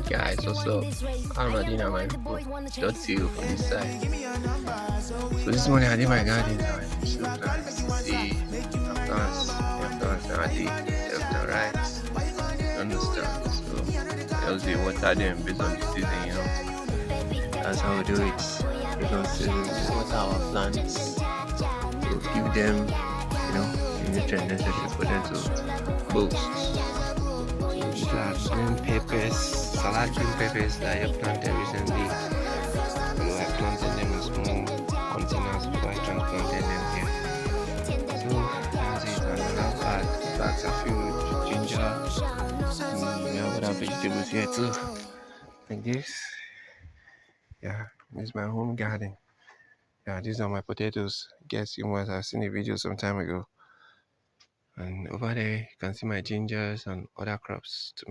Guys, what's up? I'm Adina, my people. Dot to you from this side. So this morning I did my garden now. So as you see, I've done already, left and right. You understand? So I just do water them based on the season, That's how we do it. Based on season, we water our plants to give them, the nutrient necessary for them to boost. These are green peppers, salad green peppers that I planted recently. I planted them in small containers before I transplanted them here. So that's it. Another bags are filled with ginger. We have other vegetables here too, like this. Yeah, this is my home garden. Yeah, these are my potatoes. Guess you must have seen a video some time ago. And over there, you can see my gingers and other crops too.